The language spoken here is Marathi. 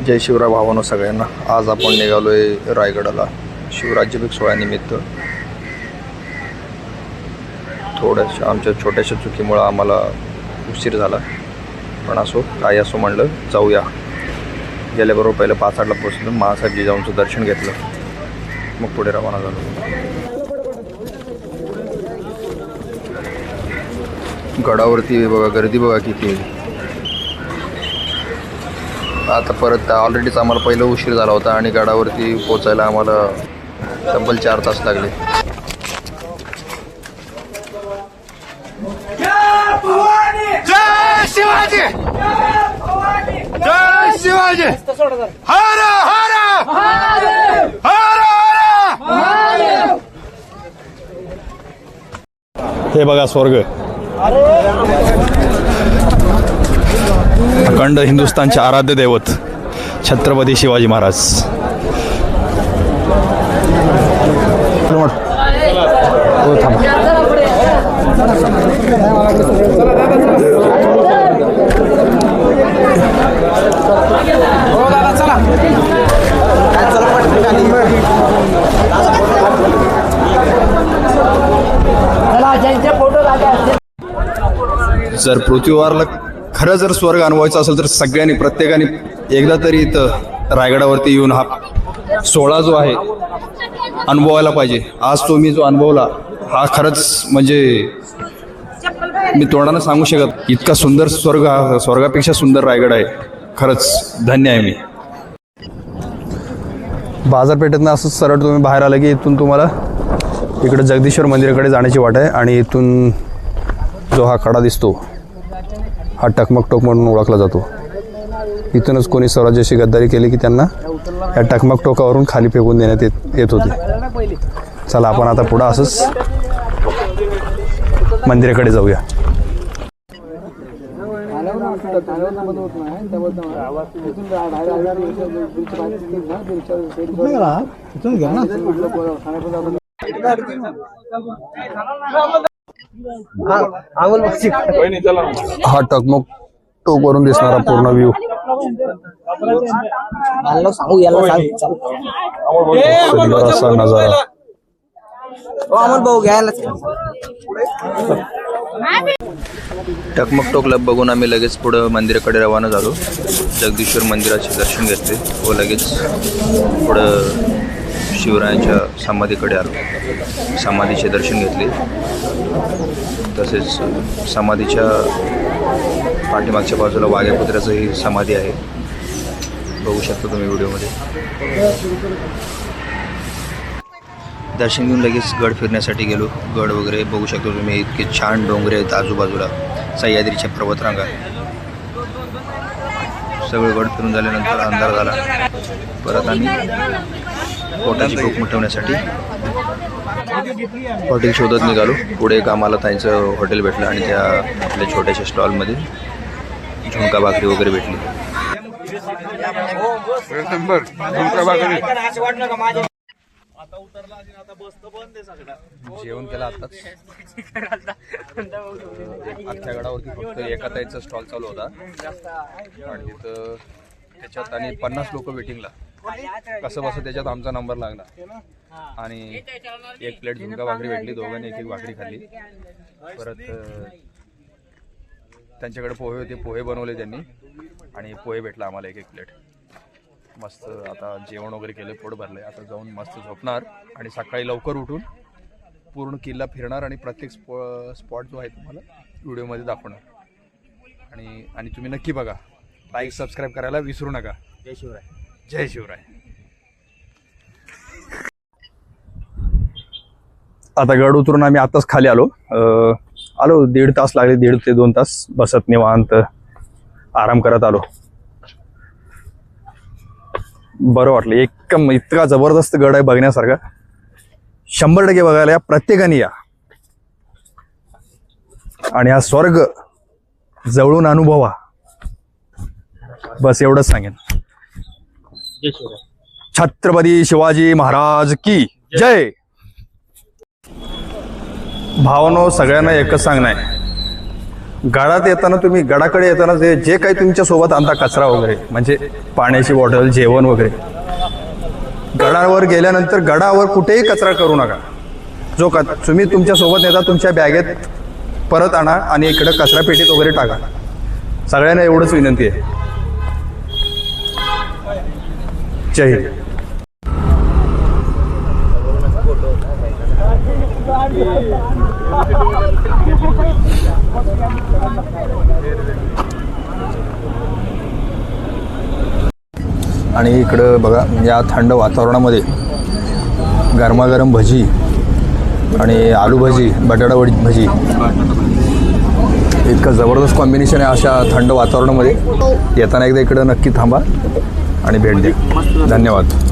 जय शिवराय भावांनो सगळ्यांना। आज आपण निघालोय रायगडाला शिवराज्याभिषेक सोहळ्यानिमित्त। थोड्याशा आमच्या छोट्याशा चुकीमुळे आम्हाला उशीर झाला, पण असो काय असो म्हणलं जाऊया। गेल्याबरोबर पहिलं 5:08ला पोहोचलो, महासाहेब जिजाऊंचं दर्शन घेतलं, मग पुढे रवाना झालो। गडावरती बघा गर्दी बघा किती। आता परत ऑलरेडीच आम्हाला पहिलं उशीर झाला होता आणि गडावरती पोचायला आम्हाला तब्बल 4 तास लागले। जय शिवाजी, जय शिवाजी, हर हर हर हर। हे बघा स्वर्ग, अखंड हिंदुस्थानचे आराध्य दैवत छत्रपती शिवाजी महाराज। हो थांबा। जर पृथ्वीवरला खरं जर स्वर्ग अनुभवायचा असेल तर सगळ्यांनी प्रत्येकाने एकदा तरी इथं रायगडावरती येऊन हा सोहळा जो आहे अनुभवायला पाहिजे। आज तो मी जो अनुभवला हा खरंच म्हणजे मी तोंडानं सांगू शकत, इतका सुंदर स्वर्ग, हा स्वर्गापेक्षा सुंदर रायगड आहे। खरंच धन्य आहे मी। बाजारपेठेतनं असंच सरळ तुम्ही बाहेर आलं की इथून तुम्हाला इकडे जगदीश्वर मंदिराकडे जाण्याची वाट आहे आणि इथून जो हा कडा दिसतो हा टकमक टोक म्हणून ओळखला जातो। इथूनच कोणी स्वराज्याशी गद्दारी केली की त्यांना या टकमक टोकावरून खाली फेकून देण्यात येत होते। चला आपण आता पुढं असंच मंदिराकडे जाऊया। हा टकमक टोक वरून दिसणारा पूर्ण व्ह्यू। सुंदर असा नजारा। टकमक टोकला बघून आम्ही लगेच पुढं मंदिराकडे रवाना झालो। जगदीश्वर मंदिराचे दर्शन घेतले व लगेच पुढं शिवरायांच्या समाधीकडे आलो। समाधीचे दर्शन घेतले, तसेच समाधीच्या पाठीमागच्या बाजूला वाघ्यापुत्राचं ही समाधी आहे, बघू शकता तुम्ही व्हिडिओमध्ये। दर्शन घेऊन लगेच गड फिरण्यासाठी गेलो। गड वगैरे बघू शकतो तुम्ही, इतके छान डोंगरे आहेत आजूबाजूला, सह्याद्रीच्या पर्वतरांगा। सगळं गड फिरून झाल्यानंतर अंधार झाला, परत आम्ही पोटाची भूक मिटवण्यासाठी हॉटेल शोधत निघालो। पुढे एक आम्हाला त्यांचं हॉटेल भेटलं आणि त्या आपल्या छोट्याशा स्टॉलमध्ये झुणका भाकरी वगैरे भेटली। जेवण केलं आताच। अख्ख्या गडावरती फक्त एका ताईचा स्टॉल चालू होता आणि तिथं त्याच्यात आणि 50 लोक वेटिंगला। कसं बसं त्याच्यात आमचा नंबर लागला आणि एक प्लेट झुणका भाकरी भेटली, दोघांनी एक भाकरी खाल्ली। परत त्यांच्याकडे पोहे होते, पोहे बनवले त्यांनी आणि पोहे भेटला आम्हाला एक प्लेट। मस्त आता जेवण वगैरे केलं, पोट भरलंय, आता जाऊन मस्त झोपणार आणि सकाळी लवकर उठून पूर्ण किल्ला फिरणार आणि प्रत्येक स्पॉट जो आहे तुम्हाला व्हिडिओमध्ये दाखवणार। आणि तुम्ही नक्की बघा, लाईक सबस्क्राईब करायला विसरू नका। जय शिवराय, जय शिवराय। आता गड उतरून आम्ही आताच खाली आलो। 1.5 तास लागले, 1.5 ते 2 तास बसत निवांत आराम करत आलो। बरं वाटलं एकदम, इतका जबरदस्त गड आहे बघण्यासारखा। 100% बघायला या, प्रत्येकाने या आणि हा स्वर्ग जवळून अनुभवा, बस एवढंच सांगेन। छत्रपती शिवाजी महाराज की जय। भावांनो सगळ्यांना एकच सांगणं आहे, गडात येताना तुम्ही गडाकडे येताना जे काही तुमच्या सोबत आणता कचरा वगैरे म्हणजे पाण्याची बॉटल जेवण वगैरे गडावर गेल्यानंतर गडावर कुठेही कचरा करू नका. जो तुम्ही तुमच्या सोबत नेता तुमच्या बॅगेत परत आणा आणि इकडं कचरा पेटीत वगैरे टाका. सगळ्यांना एवढंच विनंती आहे. जय हिंद. आणि इकडं बघा या थंड वातावरणामध्ये गरमागरम भजी आणि आलू भजी बटाटा भजी इतकं जबरदस्त कॉम्बिनेशन आहे. अशा थंड वातावरणामध्ये येताना एकदा इकडं नक्की थांबा आणि भेट द्या. धन्यवाद.